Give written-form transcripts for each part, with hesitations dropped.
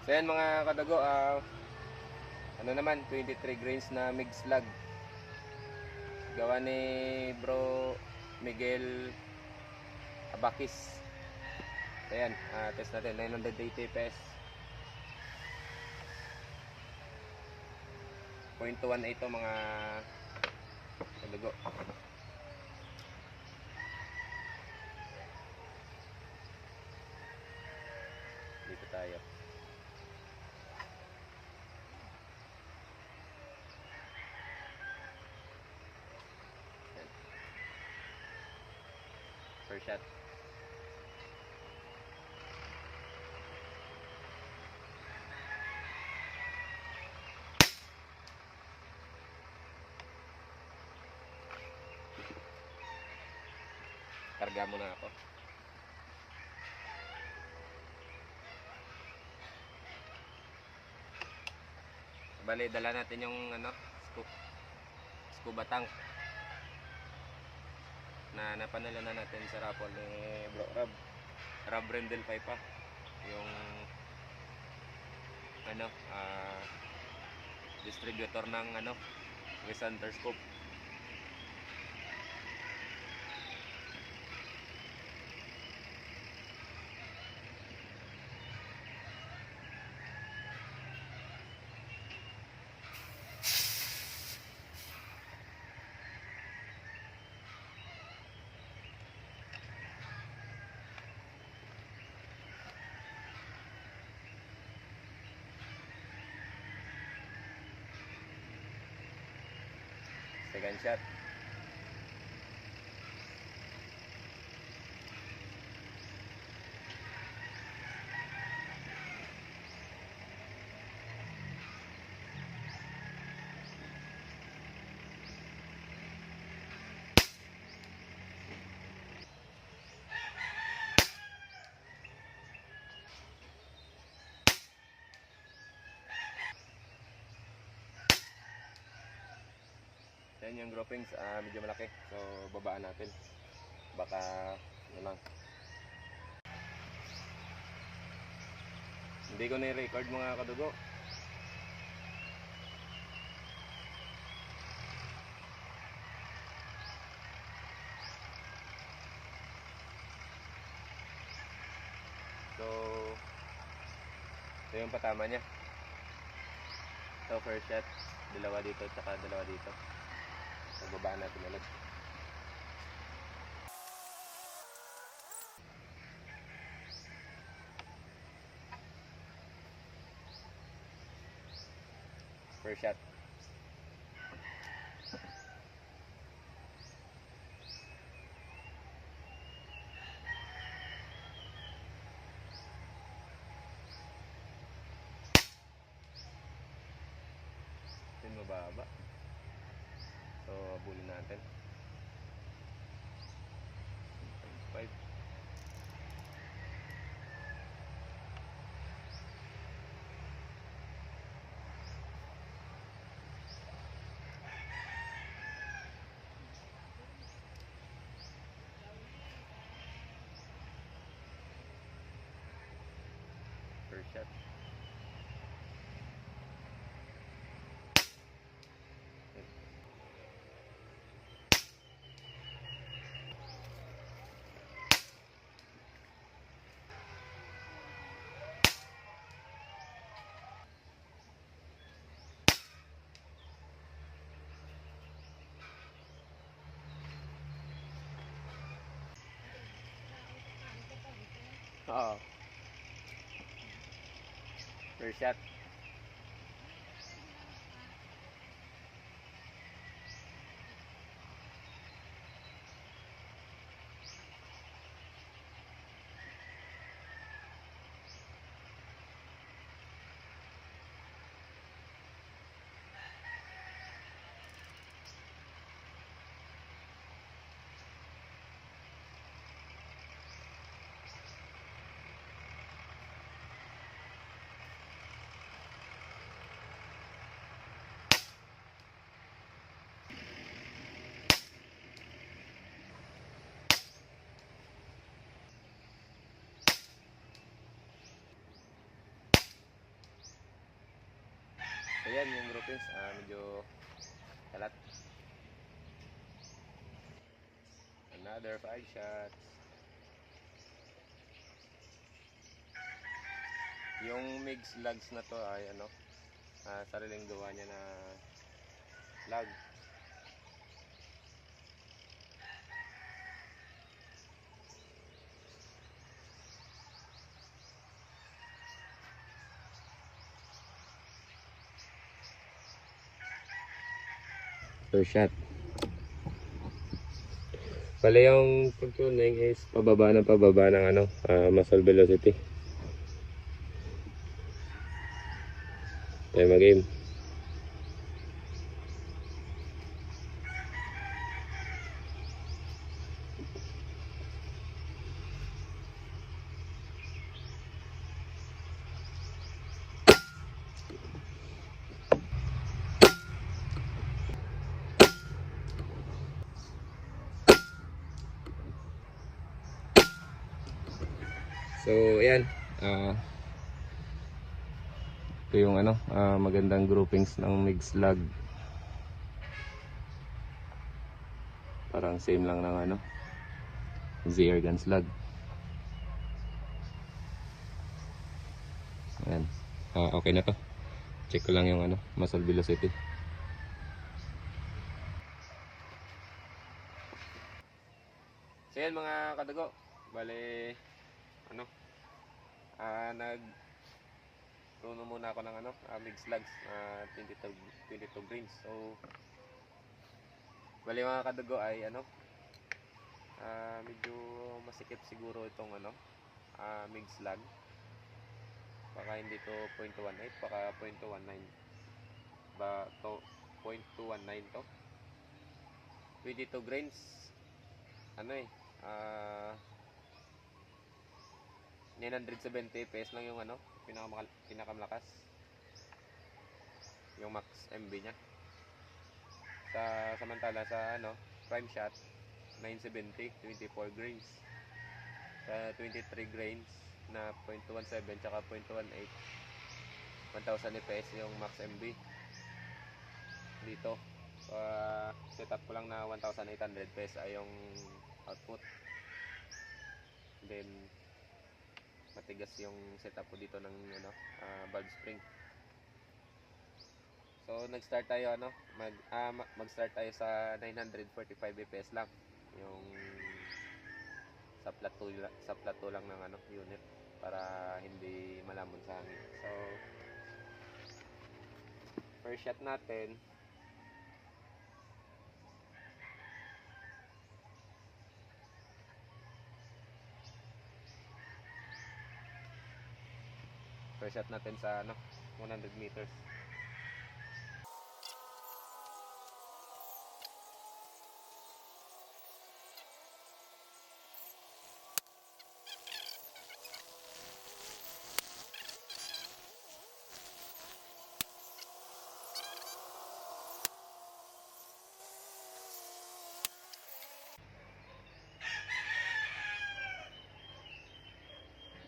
So yan mga kadago, ano naman, 23 grains na MIG slug. Gawa ni Bro Miguel Abakis. So yan, test natin, 980 PS. 0.1 ito mga kadago. Dito tayo. Yan. First shot. Karga muna ako. Bali, dala natin yung scuba tank na napanala na natin sa raffle ni Bro Rob Rendel pa yung distributor ng West Scope. Second shot. Yan yung groupings, medyo malaki. So babaan natin. Baka lang. Hindi ko na-record mga kadugo. So ito yung patama niya. So first shot, dalawa dito tsaka dalawa dito. So babaan natin ulit. First shot. Yung mababa. So abulin natin. 5. First shot. Oo. First shot. Ayan yung groupings, medyo kalat. Another 5 shots. Yung MIG slugs na to ay ano, sariling gawa niya na lag. Per shot. Pala yung pag-tuning is pababa ng ano, muzzle velocity. Tayo mag-aim. So, ayan. Ito yung ano, magandang groupings ng MIG slug. Parang same lang ng ano, ZR gun slug. Ayan. Okay na to. Check ko lang yung ano, muzzle velocity. So yan mga kadago. Bale, ano, nag-runo muna ako ng ano, MIG slugs, 22 grains. So, bale mga kadago ay ano, medyo masikip siguro itong ano, MIG slug. Baka hindi to 0.18, baka 0.19. Ba to 0.219 to. 22 grains. Ano eh, 970 FPS lang yung ano, pinakamalakas. Yung max MB niya. Samantala sa ano, prime shot 970, 24 grains. Sa 23 grains na 0.17 tsaka 0.18, 1000 FPS yung max MB. Dito, setup ko lang na 1800 FPS ay yung output. Then matigas yung setup ko dito ng ano, valve spring. So nag-start tayo ano, mag-start tayo sa 945 FPS lang. Yung sa plateau lang ng ano, unit para hindi malamon sa hangin. So first shot natin, sa ano, 100 meters.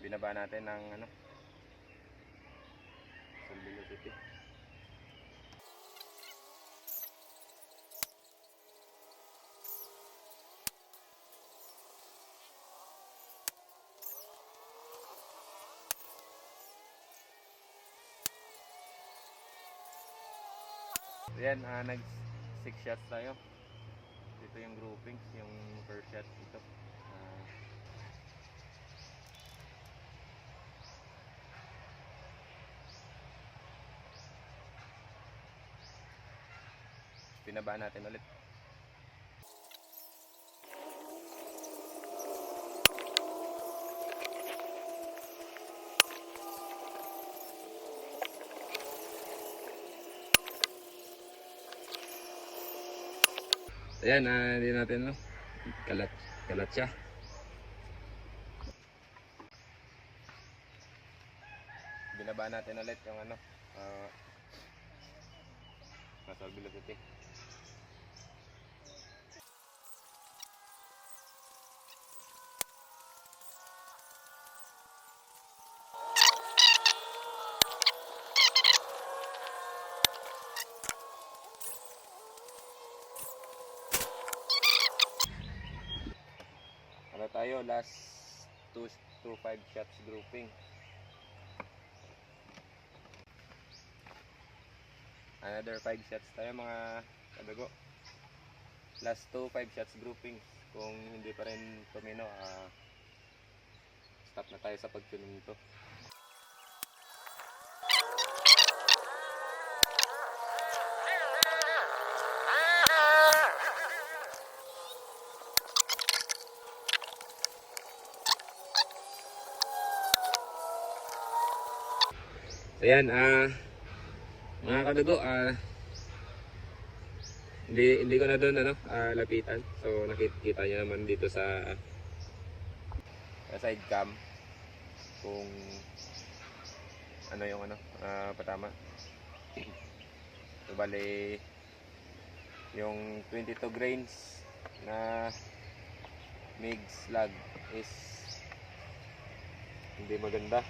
Binaba natin ng ano, velocity. Ayan, nag 6 shots tayo. Dito yung groupings, yung first shot dito. Binaba natin ulit. Ayan, hindi natin no, kalat siya. Binaba natin ulit yung ano, muzzle velocity. tayo, last 2 to 5 shots grouping. Another 5 shots tayo mga kadago. Last 2 5 shots grouping. Kung hindi pa rin tumino, stop na tayo sa pagtunog nito. So yan, mga kadugo, hindi ko na doon lapitan. So nakikita niyo naman dito sa side cam kung ano yung patama. So bali yung 22 grains na MIG slug is hindi maganda.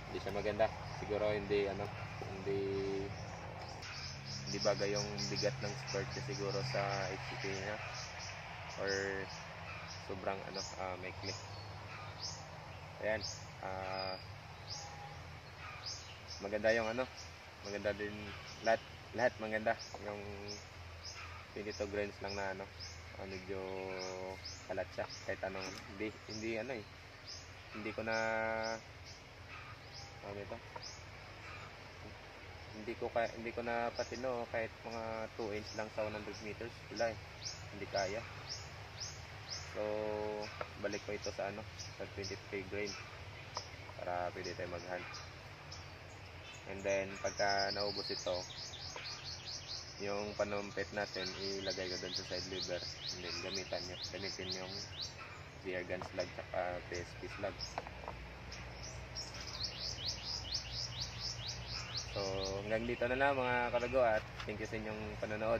Hindi siya maganda. Siguro hindi bagay yung bigat ng squirt niya siguro sa HCP niya, or sobrang maikli. Ayan, maganda yung maganda din lahat maganda. Yung 22 grains lang na medyo kalat siya kahit anong hindi ko na hindi ko na patino kahit mga 2 inch lang sa 100 meters. Wala hindi kaya. So balik ko ito sa sa 23 grain para pwede tayo mag-hunt. And then pagka naubos ito, yung panumpit natin ilagay ko doon sa side lever, and then gamitin yung ZR gun slug at PSP slug. So hanggang dito na lang mga kalago, at thank you sa inyong panonood.